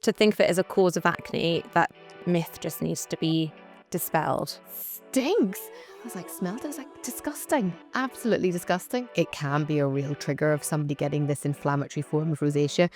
to think of it as a cause of acne, that myth just needs to be dispelled. Stinks. I was like, smelled it. I was like, disgusting. Absolutely disgusting. It can be a real trigger of somebody getting this inflammatory form of rosacea.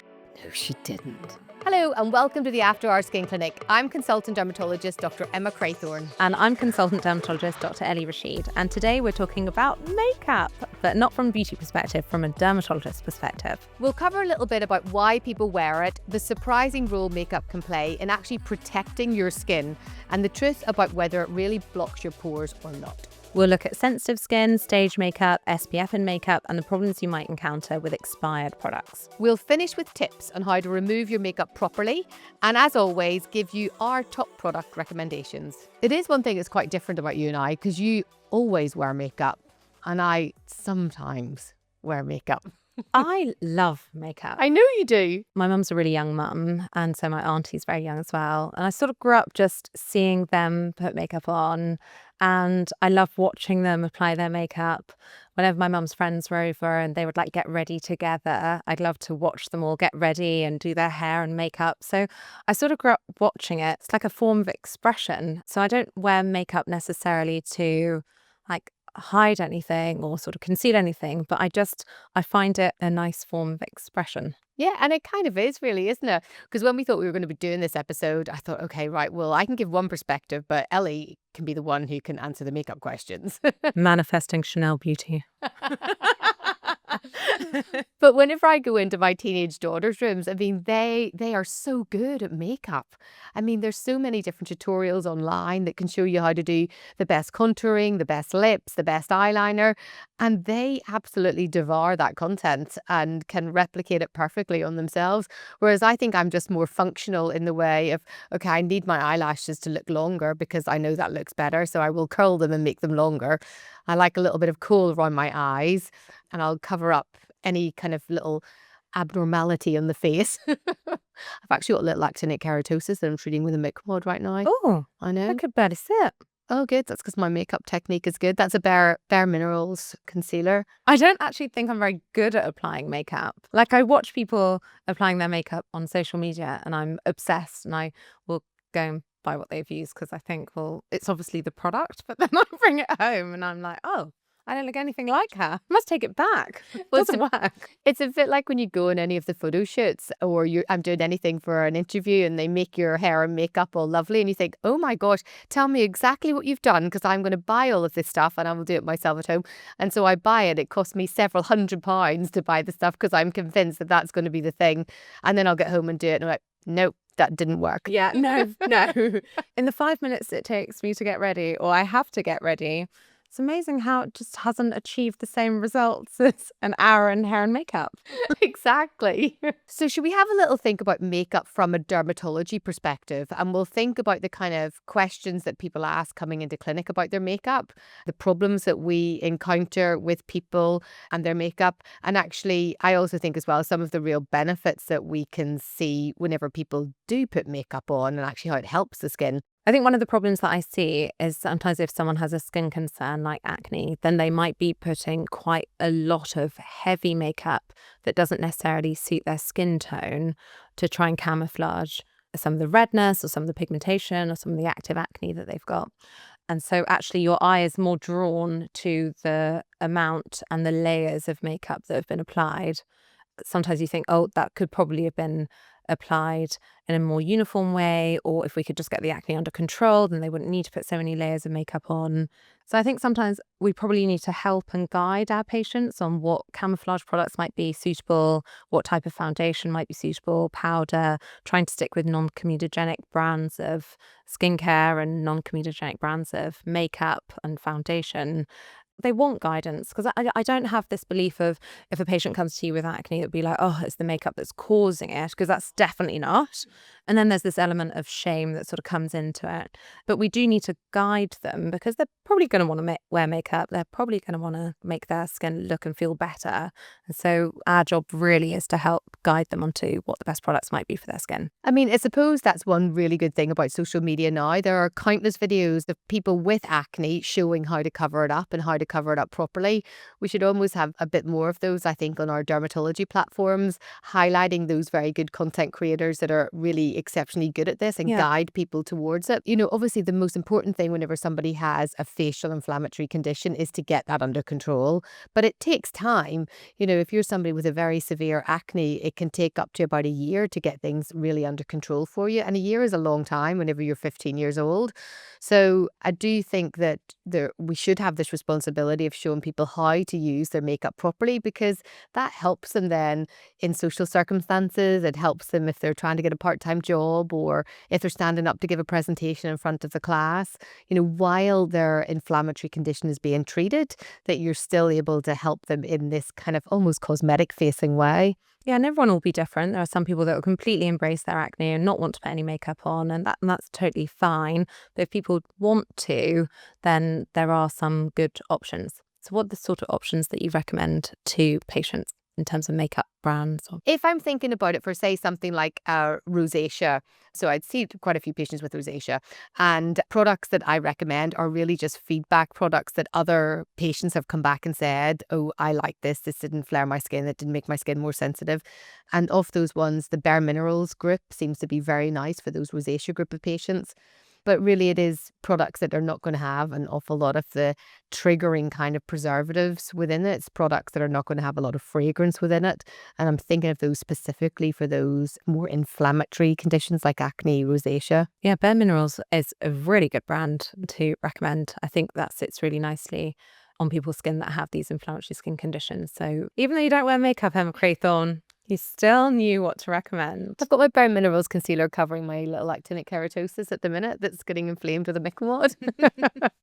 No, she didn't. Hello and welcome to the After Hours Skin Clinic. I'm consultant dermatologist Dr. Emma Craythorne. And I'm consultant dermatologist Dr. Ellie Rashid. And today we're talking about makeup, but not from a beauty perspective, from a dermatologist perspective. We'll cover a little bit about why people wear it, the surprising role makeup can play in actually protecting your skin, and the truth about whether it really blocks your pores or not. We'll look at sensitive skin, stage makeup, SPF in makeup, and the problems you might encounter with expired products. We'll finish with tips on how to remove your makeup properly, and as always, give you our top product recommendations. It is one thing that's quite different about you and I, because you always wear makeup, and I sometimes wear makeup. I love makeup. I know you do. My mum's a really young mum, and so my auntie's very young as well. And I sort of grew up just seeing them put makeup on, and I love watching them apply their makeup. Whenever my mum's friends were over and they would like get ready together, I'd love to watch them all get ready and do their hair and makeup. So I sort of grew up watching it. It's like a form of expression. So I don't wear makeup necessarily to like hide anything or sort of conceal anything, but I find it a nice form of expression. Yeah, and it kind of is really, isn't it? Because when we thought we were going to be doing this episode, I thought, okay, right, well, I can give one perspective, but Ellie can be the one who can answer the makeup questions. Manifesting Chanel beauty. But whenever I go into my teenage daughter's rooms, I mean, they are so good at makeup. I mean, there's so many different tutorials online that can show you how to do the best contouring, the best lips, the best eyeliner, and they absolutely devour that content and can replicate it perfectly on themselves. Whereas I think I'm just more functional in the way of, okay, I need my eyelashes to look longer because I know that looks better, so I will curl them and make them longer. I like a little bit of kohl around my eyes, and I'll cover up any kind of little abnormality on the face. I've actually got a little actinic keratosis that I'm treating with a makeup mod right now. Oh, I know. I could barely see it. Oh, good. That's because my makeup technique is good. That's a Bare Minerals concealer. I don't actually think I'm very good at applying makeup. Like I watch people applying their makeup on social media and I'm obsessed, and I will go and buy what they've used because I think, well, it's obviously the product, but then I bring it home and I'm like, oh, I don't look anything like her. I must take it back. It doesn't work. It's a bit like when you go on any of the photo shoots or I'm doing anything for an interview and they make your hair and makeup all lovely and you think, oh my gosh, tell me exactly what you've done because I'm going to buy all of this stuff and I will do it myself at home. And so I buy it. It costs me several £100s to buy the stuff because I'm convinced that that's going to be the thing. And then I'll get home and do it and I'm like, nope. That didn't work. Yeah, no. In the 5 minutes it takes me to get ready, or I have to get ready, it's amazing how it just hasn't achieved the same results as an hour in hair and makeup. Exactly. So should we have a little think about makeup from a dermatology perspective? And we'll think about the kind of questions that people ask coming into clinic about their makeup, the problems that we encounter with people and their makeup. And actually, I also think as well, some of the real benefits that we can see whenever people do put makeup on and actually how it helps the skin. I think one of the problems that I see is sometimes if someone has a skin concern like acne, then they might be putting quite a lot of heavy makeup that doesn't necessarily suit their skin tone to try and camouflage some of the redness or some of the pigmentation or some of the active acne that they've got. And so actually your eye is more drawn to the amount and the layers of makeup that have been applied. Sometimes you think, oh, that could probably have been applied in a more uniform way, or if we could just get the acne under control, then they wouldn't need to put so many layers of makeup on. So I think sometimes we probably need to help and guide our patients on what camouflage products might be suitable, what type of foundation might be suitable, powder, trying to stick with non-comedogenic brands of skincare and non-comedogenic brands of makeup and foundation. They want guidance because I don't have this belief of if a patient comes to you with acne, it'd be like, oh, it's the makeup that's causing it, because that's definitely not. And then there's this element of shame that sort of comes into it. But we do need to guide them because they're probably going to want to wear makeup. They're probably going to want to make their skin look and feel better. And so our job really is to help guide them onto what the best products might be for their skin. I mean, I suppose that's one really good thing about social media now. There are countless videos of people with acne showing how to cover it up and how to cover it up properly. We should almost have a bit more of those, I think, on our dermatology platforms, highlighting those very good content creators that are really exceptionally good at this and Yeah. guide people towards it. Obviously the most important thing whenever somebody has a facial inflammatory condition is to get that under control. But it takes time. If you're somebody with a very severe acne, it can take up to about a year to get things really under control for you. And a year is a long time whenever you're 15 years old. So I do think that we should have this responsibility of showing people how to use their makeup properly, because that helps them then in social circumstances. It helps them if they're trying to get a part-time job, or if they're standing up to give a presentation in front of the class, while their inflammatory condition is being treated, that you're still able to help them in this kind of almost cosmetic facing way. Yeah, and everyone will be different. There are some people that will completely embrace their acne and not want to put any makeup on, and that's totally fine. But if people want to, then there are some good options. So what are the sort of options that you recommend to patients in terms of makeup brands? If I'm thinking about it for, say, something like rosacea, so I'd see quite a few patients with rosacea, and products that I recommend are really just feedback products that other patients have come back and said, oh, I like this didn't flare my skin, it didn't make my skin more sensitive. And of those ones, the Bare Minerals group seems to be very nice for those rosacea group of patients. But really it is products that are not going to have an awful lot of the triggering kind of preservatives within it. It's products that are not going to have a lot of fragrance within it. And I'm thinking of those specifically for those more inflammatory conditions like acne, rosacea. Yeah, Bare Minerals is a really good brand to recommend. I think that sits really nicely on people's skin that have these inflammatory skin conditions. So even though you don't wear makeup, Emma Craythorne, you still knew what to recommend. I've got my Bare Minerals concealer covering my little actinic keratosis at the minute that's getting inflamed with a micromod.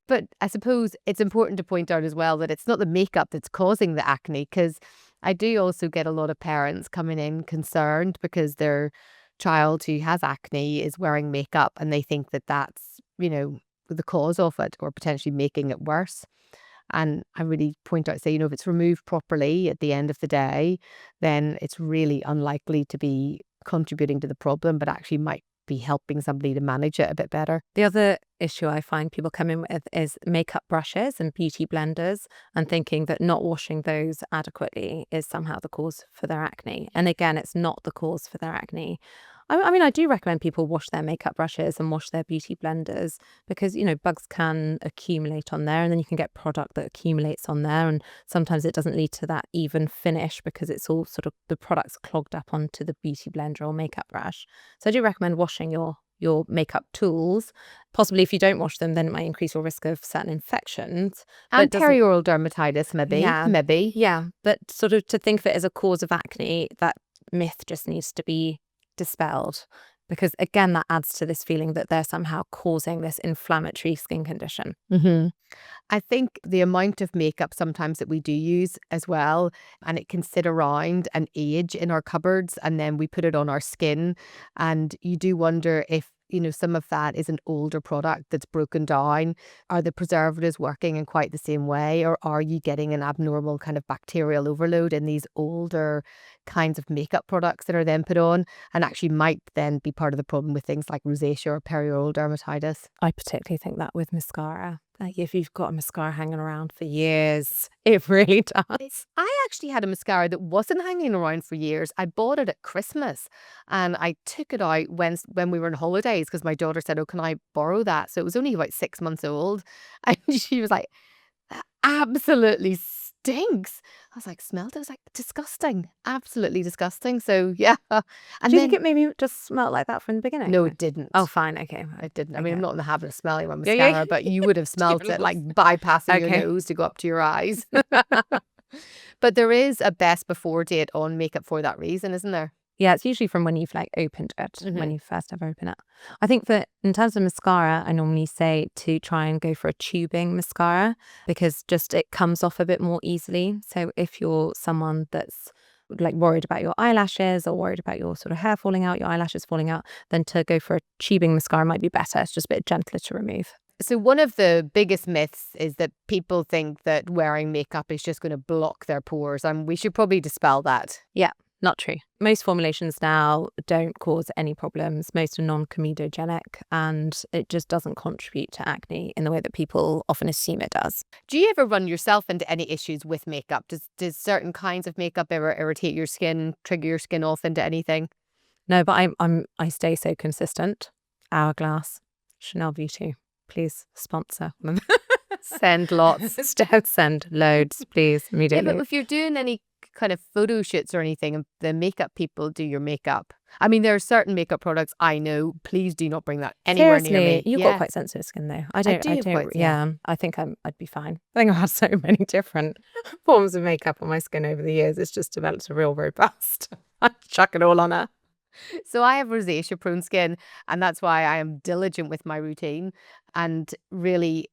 But I suppose it's important to point out as well that it's not the makeup that's causing the acne, because I do also get a lot of parents coming in concerned because their child who has acne is wearing makeup and they think that that's, the cause of it or potentially making it worse. And I really point out, say, if it's removed properly at the end of the day, then it's really unlikely to be contributing to the problem, but actually might be helping somebody to manage it a bit better. The other issue I find people come in with is makeup brushes and beauty blenders, and thinking that not washing those adequately is somehow the cause for their acne. And again, it's not the cause for their acne. I mean, I do recommend people wash their makeup brushes and wash their beauty blenders because, bugs can accumulate on there, and then you can get product that accumulates on there. And sometimes it doesn't lead to that even finish because it's all sort of the product's clogged up onto the beauty blender or makeup brush. So I do recommend washing your makeup tools. Possibly if you don't wash them, then it might increase your risk of certain infections. And perioral dermatitis, maybe. Yeah. Maybe. Yeah. But sort of to think of it as a cause of acne, that myth just needs to be dispelled, because again that adds to this feeling that they're somehow causing this inflammatory skin condition. I think the amount of makeup sometimes that we do use as well, and it can sit around and age in our cupboards, and then we put it on our skin, and you do wonder if some of that is an older product that's broken down. Are the preservatives working in quite the same way, or are you getting an abnormal kind of bacterial overload in these older kinds of makeup products that are then put on, and actually might then be part of the problem with things like rosacea or perioral dermatitis? I particularly think that with mascara. Like if you've got a mascara hanging around for years, it really does. I actually had a mascara that wasn't hanging around for years. I bought it at Christmas and I took it out when we were on holidays because my daughter said, oh, can I borrow that? So it was only about 6 months old. And she was like, that absolutely stinks. I was like, smelled it? I was like, disgusting. Absolutely disgusting. So yeah. And Do you think it maybe just smelled like that from the beginning? No, it didn't. Oh, fine. Okay. It didn't. I mean, I'm not in the habit of smelling my Yeah, mascara, yeah. but you would have smelled it like bypassing your Okay. nose to go up to your eyes. But there is a best before date on makeup for that reason, isn't there? Yeah, it's usually from when you've opened it, when you first ever open it. I think that in terms of mascara, I normally say to try and go for a tubing mascara because just it comes off a bit more easily. So if you're someone that's worried about your eyelashes or worried about your sort of hair falling out, your eyelashes falling out, then to go for a tubing mascara might be better. It's just a bit gentler to remove. So one of the biggest myths is that people think that wearing makeup is just going to block their pores, and we should probably dispel that. Yeah. Not true. Most formulations now don't cause any problems. Most are non-comedogenic, and it just doesn't contribute to acne in the way that people often assume it does. Do you ever run yourself into any issues with makeup? Does certain kinds of makeup ever irritate your skin, trigger your skin off into anything? No, but I stay so consistent. Hourglass, Chanel Beauty, please sponsor. Send lots. Send loads, please, Yeah, immediately. but if you're doing any kind of photo shoots or anything, and the makeup people do your makeup. I mean, there are certain makeup products I know. Please do not bring that anywhere near Seriously, me. you've Yeah. got quite sensitive skin though. I do don't, have quite, yeah. I think I'd be fine. I think I've had so many different forms of makeup on my skin over the years. It's just developed a real robust. I chuck it all on her. So I have rosacea prone skin, and that's why I am diligent with my routine. And really,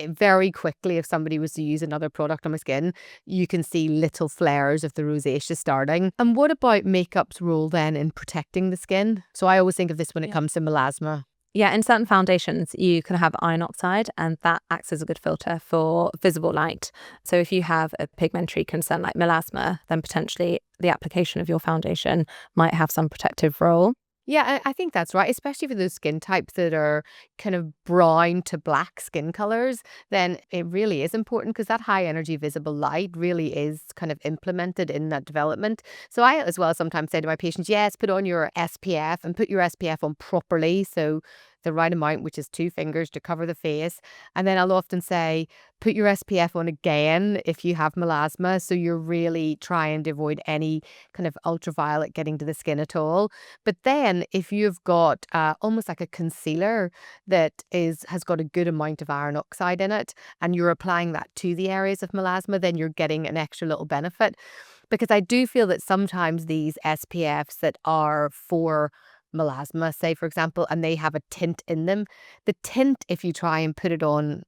very quickly, if somebody was to use another product on my skin, you can see little flares of the rosacea starting. And what about makeup's role then in protecting the skin? So I always think of this when it comes to melasma. Yeah, in certain foundations, you can have iron oxide, and that acts as a good filter for visible light. So if you have a pigmentary concern like melasma, then potentially the application of your foundation might have some protective role. Yeah, I think that's right, especially for those skin types that are kind of brown to black skin colors, then it really is important because that high energy visible light really is kind of implemented in that development. So I as well sometimes say to my patients, yes, put on your SPF and put your SPF on properly. So the right amount, which is 2 fingers to cover the face. And then I'll often say, put your SPF on again if you have melasma. So you're really trying to avoid any kind of ultraviolet getting to the skin at all. But then if you've got almost like a concealer that has got a good amount of iron oxide in it, and you're applying that to the areas of melasma, then you're getting an extra little benefit. Because I do feel that sometimes these SPFs that are for melasma, say for example, and they have a tint in them, the tint, if you try and put it on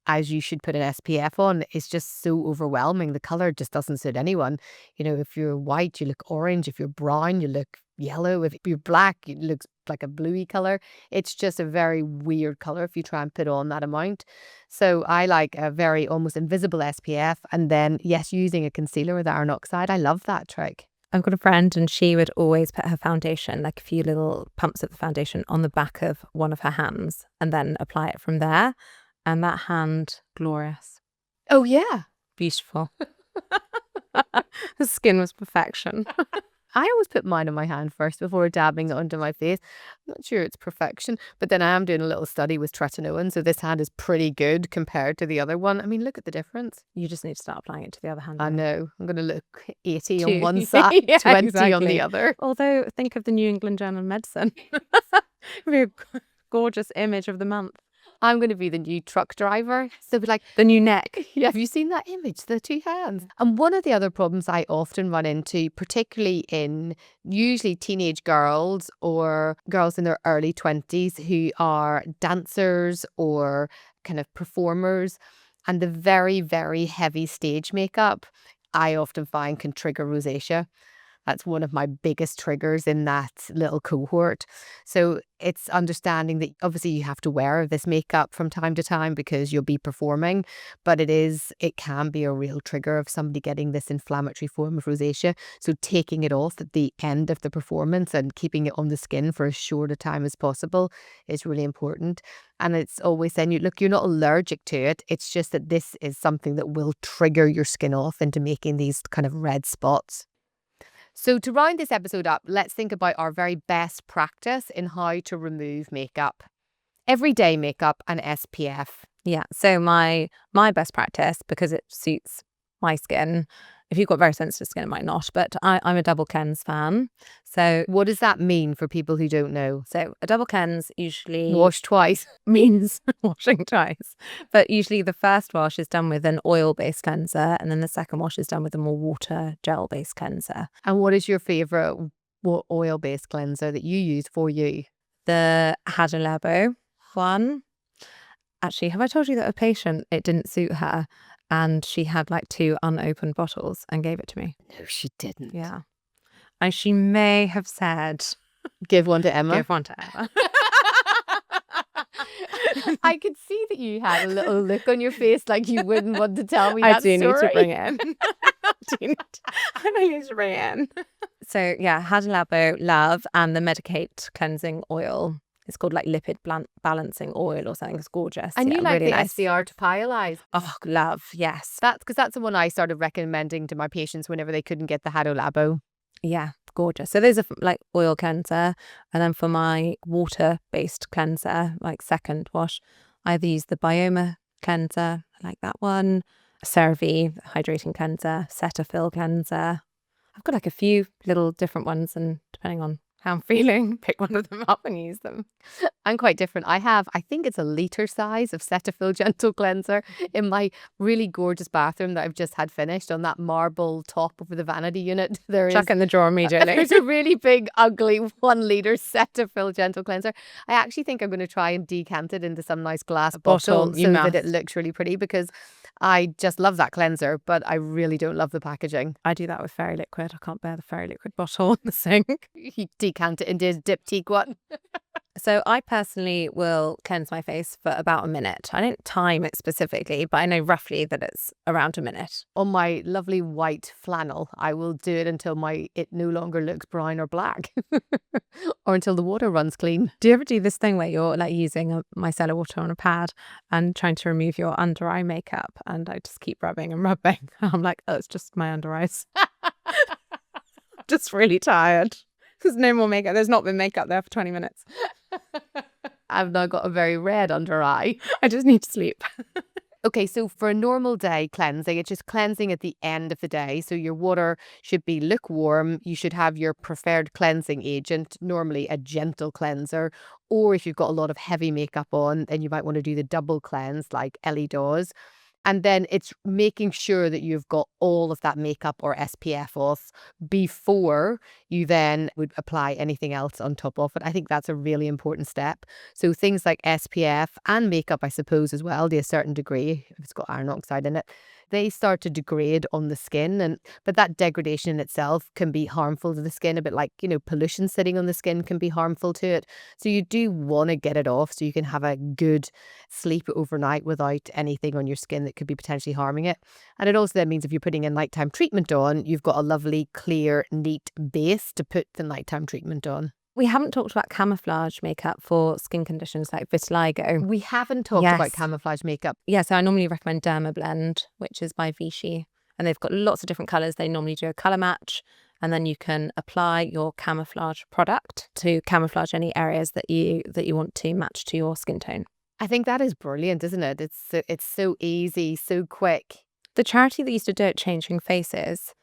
as you should put an SPF on, is just so overwhelming. The color just doesn't suit anyone. You know, if you're white, you look orange. If you're brown, you look yellow. If you're black, it looks like a bluey color. It's just a very weird color if you try and put on that amount. So I like a very almost invisible SPF, and then yes, using a concealer with iron oxide. I love that trick. I've got a friend and she would always put her foundation, like a few little pumps of the foundation on the back of one of her hands and then apply it from there. And that hand, glorious, Oh yeah. beautiful. Her skin was perfection. I always put mine on my hand first before dabbing it onto my face. I'm not sure it's perfection, but then I am doing a little study with tretinoin, so this hand is pretty good compared to the other one. I mean, look at the difference. You just need to start applying it to the other hand. I know. I'm going to look 80 on Two. one side, Yeah, 20 on exactly. the other. Although, think of the New England Journal of Medicine. Be a gorgeous image of the month. I'm going to be the new truck driver. So be like, The new neck. yeah, have you seen that image? The 2 hands. And one of the other problems I often run into, particularly in usually teenage girls or girls in their early 20s who are dancers or kind of performers, and the very, very heavy stage makeup, I often find can trigger rosacea. That's one of my biggest triggers in that little cohort. So it's understanding that obviously you have to wear this makeup from time to time because you'll be performing, but it can be a real trigger of somebody getting this inflammatory form of rosacea. So taking it off at the end of the performance and keeping it on the skin for as short a time as possible is really important. And it's always saying, look, you're not allergic to it. It's just that this is something that will trigger your skin off into making these kind of red spots. So to round this episode up, let's think about our very best practice in how to remove makeup. Everyday makeup and SPF. Yeah. So my best practice, because it suits my skin. If you've got very sensitive skin, it might not, but I'm a double cleanse fan. So What does that mean for people who don't know? so a double cleanse usually Wash twice. means washing twice. But usually the first wash is done with an oil-based cleanser, and then the second wash is done with a more water gel-based cleanser. And what is your favourite oil-based cleanser that you use for you? The Hada Labo one. Actually, have I told you that a patient, it didn't suit her, and she had like 2 unopened bottles and gave it to me? No, she didn't. Yeah. And she may have said, Give one to Emma. give one to Emma. I could see that you had a little look on your face like you wouldn't want to tell me I that do need to story. bring it in. I need to bring it in. So yeah, Hada Labo, love, and the Medicate cleansing oil. It's called like lipid balancing oil or something. It's gorgeous. And yeah, you like really the nice. SDR to pyelize. Oh, love, yes. That's because that's the one I started recommending to my patients whenever they couldn't get the Hada Labo. Yeah, gorgeous. So those are like oil cleanser. And then for my water-based cleanser, like second wash, I either use the Bioma cleanser, I like that one, CeraVe hydrating cleanser, Cetaphil cleanser. I've got like a few little different ones, and depending on how I'm feeling, pick one of them up and use them. I'm quite different. I think it's a litre size of Cetaphil Gentle Cleanser in my really gorgeous bathroom that I've just had finished. On that marble top over the vanity unit, there is Chuck in the drawer immediately. there's a really big, ugly 1 litre Cetaphil Gentle Cleanser. I actually think I'm going to try and decant it into some nice glass bottle you so that it must. looks really pretty, because I just love that cleanser, but I really don't love the packaging. I do that with Fairy Liquid. I can't bear the Fairy Liquid bottle in the sink. You decant it into a diptyque one. So I personally will cleanse my face for about a minute. I don't time it specifically, but I know roughly that it's around a minute. On my lovely white flannel, I will do it until it no longer looks brown or black, or until the water runs clean. Do you ever do this thing where you're like using a micellar water on a pad and trying to remove your under eye makeup, and I just keep rubbing and rubbing? I'm like, oh, it's just my under eyes. Just really tired. There's no more makeup. There's not been makeup there for 20 minutes. I've now got a very red under eye. I just need to sleep. Okay, so for a normal day cleansing, it's just cleansing at the end of the day. So your water should be lukewarm. You should have your preferred cleansing agent, normally a gentle cleanser. Or if you've got a lot of heavy makeup on, then you might want to do the double cleanse like Ellie does. And then it's making sure that you've got all of that makeup or SPF off before you then would apply anything else on top of it. I think that's a really important step. So things like SPF and makeup, I suppose, as well, to a certain degree, if it's got iron oxide in it, they start to degrade on the skin. But that degradation in itself can be harmful to the skin, a bit like, pollution sitting on the skin can be harmful to it. So you do want to get it off so you can have a good sleep overnight without anything on your skin that could be potentially harming it. And it also then means if you're putting a nighttime treatment on, you've got a lovely, clear, neat base to put the nighttime treatment on. We haven't talked about camouflage makeup for skin conditions like vitiligo. We haven't talked about camouflage makeup. Yeah, so I normally recommend Dermablend, which is by Vichy. And they've got lots of different colours. They normally do a colour match. And then you can apply your camouflage product to camouflage any areas that you want to match to your skin tone. I think that is brilliant, isn't it? It's so easy, so quick. The charity that used to do it, Changing Faces,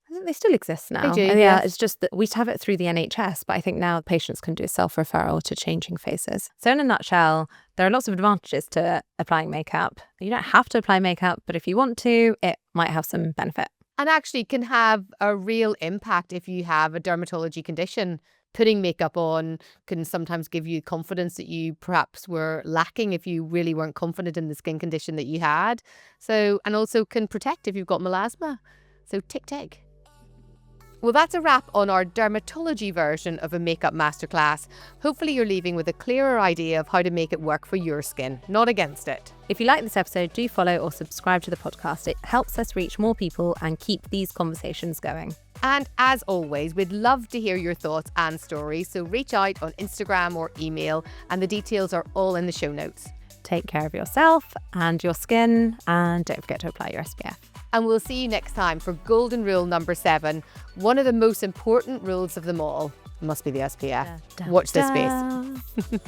I think they still exist now. They do, and yes. It's just that we used to have it through the NHS, but I think now patients can do a self-referral to Changing Faces. So in a nutshell, there are lots of advantages to applying makeup. You don't have to apply makeup, but if you want to, it might have some benefit. And actually can have a real impact if you have a dermatology condition. Putting makeup on can sometimes give you confidence that you perhaps were lacking if you really weren't confident in the skin condition that you had. So, and also can protect if you've got melasma. So tick. Well, that's a wrap on our dermatology version of a makeup masterclass. Hopefully you're leaving with a clearer idea of how to make it work for your skin, not against it. If you like this episode, do follow or subscribe to the podcast. It helps us reach more people and keep these conversations going. And as always, we'd love to hear your thoughts and stories. So reach out on Instagram or email, and the details are all in the show notes. Take care of yourself and your skin, and don't forget to apply your SPF. And we'll see you next time for golden rule number 7. One of the most important rules of them all must be the SPF. Watch this space.